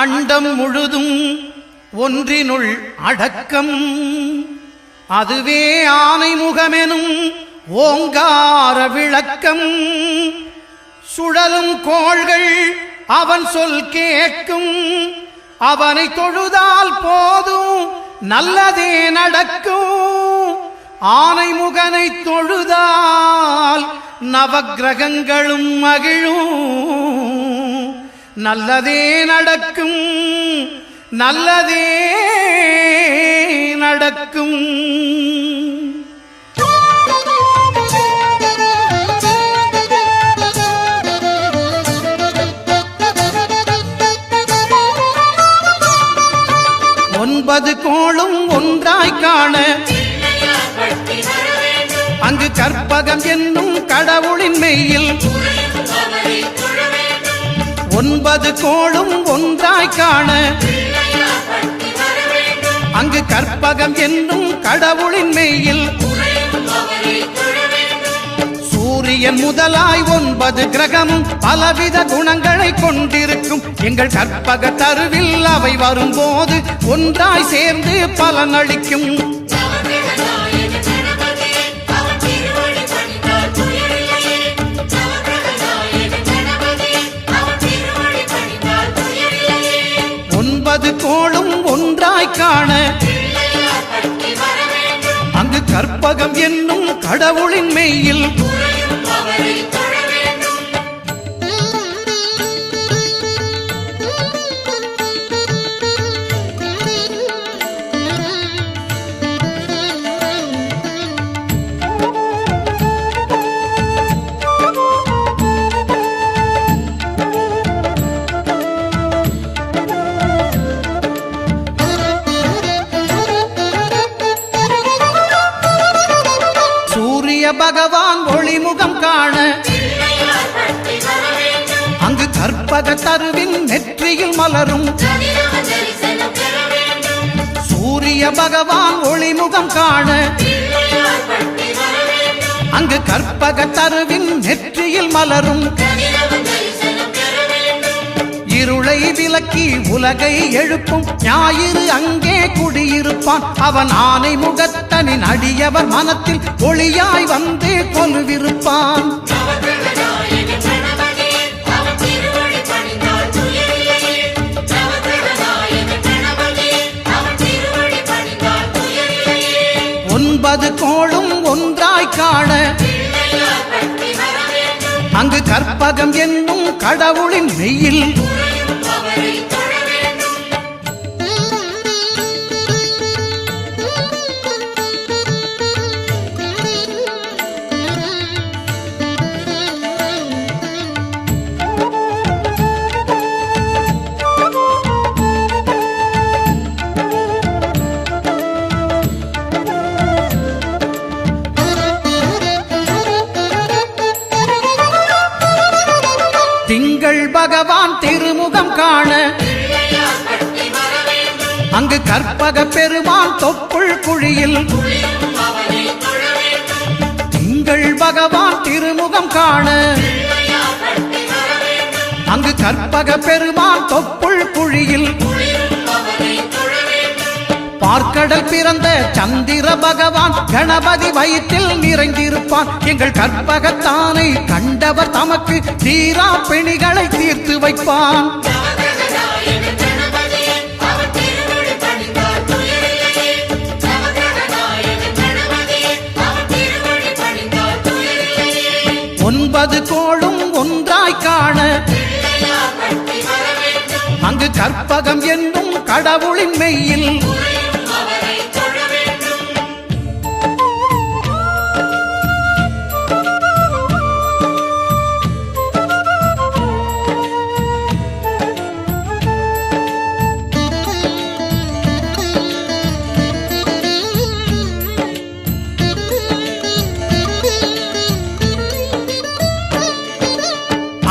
அண்டம் முழுதும் ஒன்றினுள் அடக்கம். அதுவே ஆனைமுகமெனும் ஓங்கார விளக்கம். சுழலும் கோள்கள் அவன் சொல் கேட்கும். அவனை தொழுதால் போதும் நல்லதே நடக்கும். ஆனைமுகனை தொழுதால் நவக்கிரகங்களும் மகிழும். நல்லதே நடக்கும், நல்லதே நடக்கும். ஒன்பது கோளும் ஒன்றாய் காண அங்கு கற்பகம் என்னும் கடவுளின் மெய்யில். ஒன்பது கோளும் ஒன்றாய் காண அங்கு கற்பகம் என்னும் கடவுளின் மெய்யில். சூரியன் முதலாய் 9 கிரகமும் பலவித குணங்களை கொண்டிருக்கும். எங்கள் கற்பக தருவில் அவை வரும்போது ஒன்றாய் சேர்ந்து பலனளிக்கும். ஒன்பது கோளும் ஒன்றாய் காண அங்கு கற்பகம் என்னும் கடவுளின் மெய்யில். பகவான் ஒளிமுகம் காண அங்கு கற்பக தருவின் நெற்றியில் மலரும். சூரிய பகவான் ஒளிமுகம் காண அங்கு கற்பக தருவின் நெற்றியில் மலரும். இருளை விலக்கி உலகை எழுப்பும் ஞாயிறு அங்கே குடியிருப்பான். அவன் ஆனை முகத்தனின் அடியவர் மனத்தில் ஒளியாய் வந்து கொலுவிருப்பான். ஒன்பது கோளும் ஒன்றாய் காண அங்கு கற்பகம் என்னும் கடவுளின் மெய்யில். திங்கள் பகவான் திருமுகம் காண அங்கு கற்பக பெருமான் தொப்புள் குழியில். திங்கள் பகவான் திருமுகம் காண அங்கு கற்பக பெருமான் தொப்புள் குழியில். பார்க்கடல் பிறந்த சந்திர பகவான் கணபதி வயிற்றில் நிறைந்திருப்பான். எங்கள் கற்பகத்தானை கண்டவர் தமக்கு தீரா பிணிகளை தீர்த்து வைப்பான். ஒன்பது கோளும் ஒன்றாய் காண அங்கு கற்பகம் என்னும் கடவுளின் மெய்யில்.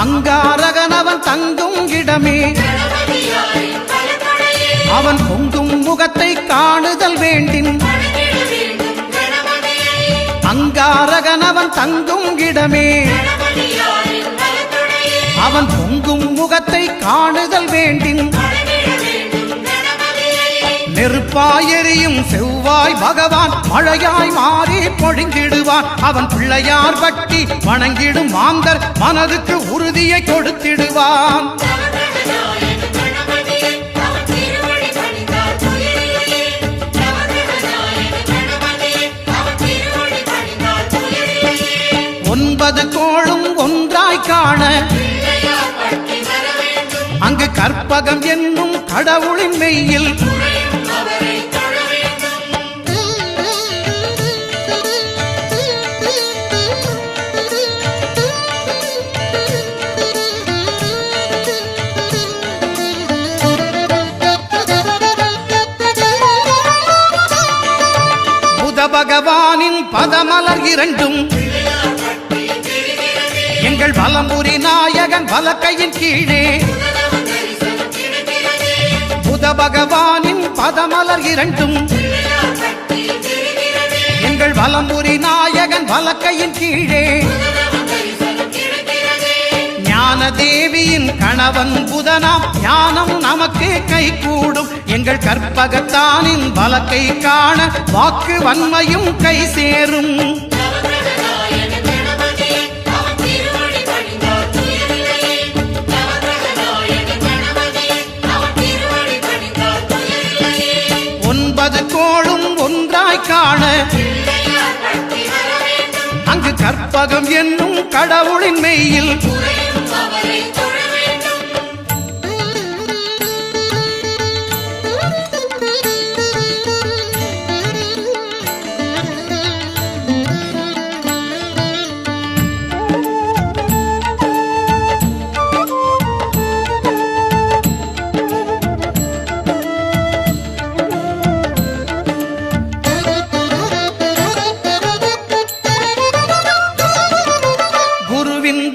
அங்காரகனவன் தங்கும் இடமே அவன் பொங்கும் முகத்தை காணுதல் வேண்டின். அங்காரகனவன் தங்கும் இடமே அவன் பொங்கும் முகத்தை காணுதல் வேண்டின். நெருப்பாயெரியும் செவ்வாய் பகவான் மழையாய் மாறி பொழிந்திடுவான். அவன் பிள்ளையார் பட்டி வணங்கிடும் மாந்தர் மனதுக்கு உறுதியை கொடுத்திடுவான். ஒன்பது கோளும் ஒன்றாய் காண அங்கு கற்பகம் என்னும் கடவுளின் மெய்யில் புத பகவானின் பதமலர் இரண்டும் எங்கள் வலம்புரி நாயகன் வலக்கையின் கீழே. புத பகவானின் பதமலர் இரண்டும் எங்கள் வலம்புரி நாயகன் வலக்கையின் கீழே. ஞான தேவியின் கணவன் புதனாம் ஞானம் நமக்கு கை கூடும். எங்கள் கற்பகத்தானின் வலக்கை காண வாக்கு வன்மையும் கை சேரும். ஒன்பது கோளும் ஒன்றாய் காண அங்கு கற்பகம் என்னும் கடவுளின் மெய்யில்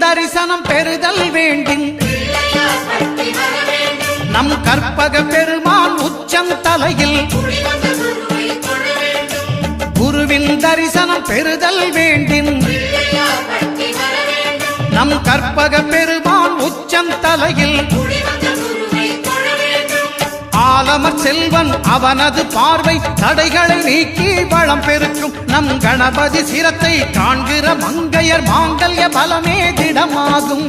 தரிசனம் பெறுதல் வேண்டின் நம் கற்பக பெருமான் உச்சம் தலையில் குருவின் தரிசனம் பெறுதல் வேண்டின் நம் கற்பக பெருமான் உச்சம் தலையில் ஆலமர் செல்வன் அவனது பார்வை தடைகளை நீக்கி வளம் பெருக்கும். நம் கணபதி சிரத்தை காண்கிற மங்கையர் மாங்கல்ய பலமே திடமாகும்.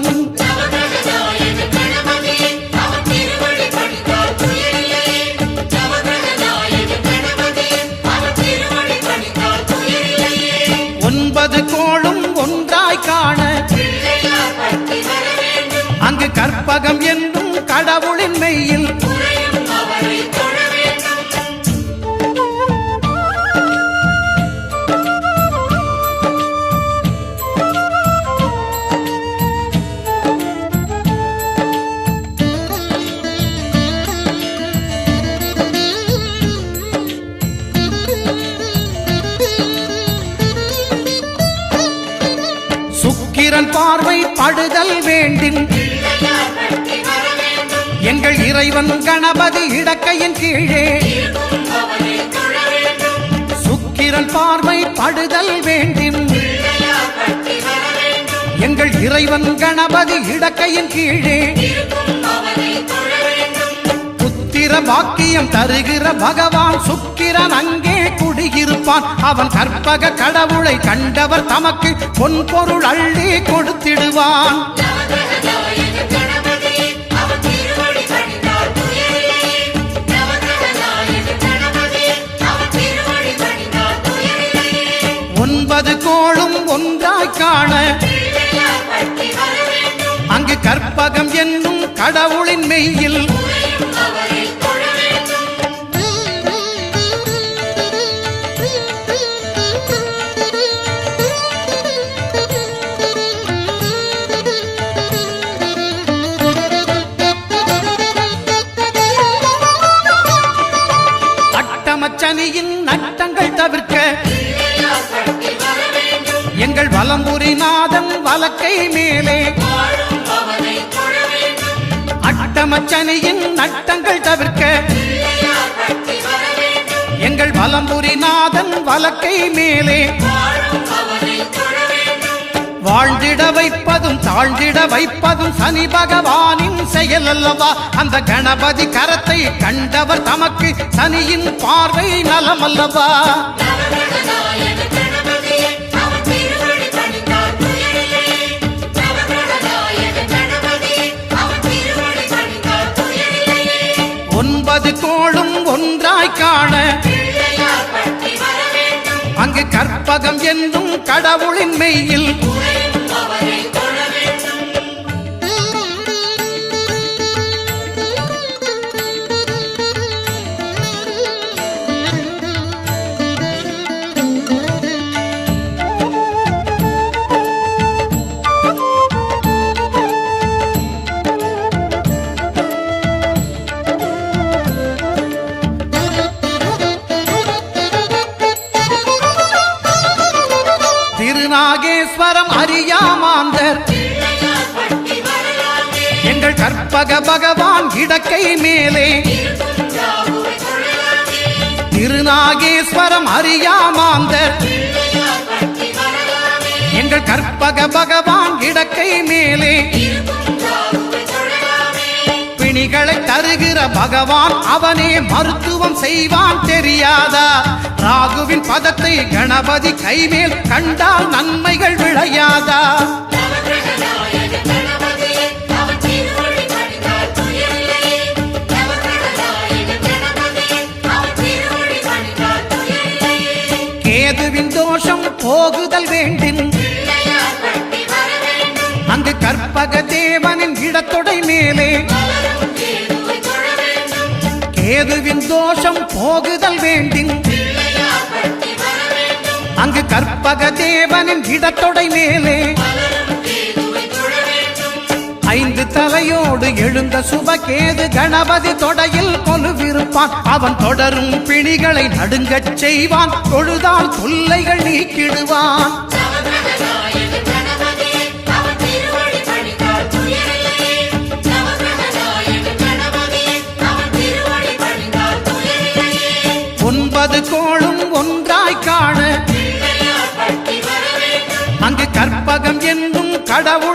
ஒன்பது கோளும் ஒன்றாய் காண அங்கு கற்பகம் என்னும் கடவுளின் மெய்யில் சுக்கிரன் பார்வை படுதல் வேண்டின் எங்கள் இறைவன் கணபதி இடக்கையின் கீழே. சுக்கிரன் பார்வை படுதல் வேண்டின் எங்கள் இறைவன் கணபதி இடக்கையின் கீழே. புத்திர பாக்கியம் தருகிற பகவான் சுக்கிரன் அங்கே குடியிருப்பான். அவன் கற்பக கடவுளை கண்டவர் தமக்கு பொன் பொருள் அள்ளி கொடுத்திடுவான். ஒன்பது கோளும் ஒன்றாய் காண அங்கு கற்பகம் என்னும் கடவுளின் மெய்யில் அட்டமச்சனியின் நட்டங்கள் தவிர்க்க எங்கள் வலம்புரி நாதன் வலக்கை மேலே. அட்டமச்சனியின் நட்டங்கள் தவிர்க்க எங்கள் வலம்புரி நாதன் வலக்கை மேலே. வாழ்ந்திட வைப்பதும் தாழ்ந்திட வைப்பதும் சனி பகவானின் செயல் அல்லவா? அந்த கணபதி கரத்தை கண்டவர் தமக்கு சனியின் பார்வை நலம் அல்லவா? ஒன்பது கோளும் ஒன்றாய் காண அங்கு கற்பகம் என்னும் கடவுளின் மெய்யில் திருநாகேஸ்வரம் அறியாமாந்தர் எங்கள் கற்பக பகவான் இடக்கை மேலே திருநாகேஸ்வரம் அறியாமாந்தர் எங்கள் கற்பக பகவான் இடக்கை மேலே பிணிகளை தருகிற பகவான் அவனே மருத்துவம் செய்வான் தெரியாதா? ராகுவின் பதத்தை கணபதி கைமேல் கண்டால் நன்மைகள் விளையாதா? கேதுவின் தோஷம் போகுதல் வேண்டின் அங்கு கற்பக தேவனின் இடத்தொடை மேலே கேதுவின் தோஷம் போகுதல் வேண்டின் அங்கு கற்பக தேவனின் இடத்தொடை மேலே ஐந்து தலையோடு எழுந்த சுபகேது கணபதி தொடையில் கொலுவிருப்பான். அவன் தொடரும் பிணிகளை நடுங்கச் செய்வான். தொழுதால் தொல்லைகள் நீக்கிடுவான். ஒன்பது கோளும் ஒன்றாய் காண அங்கு கற்பகம் என்னும் கடவுள்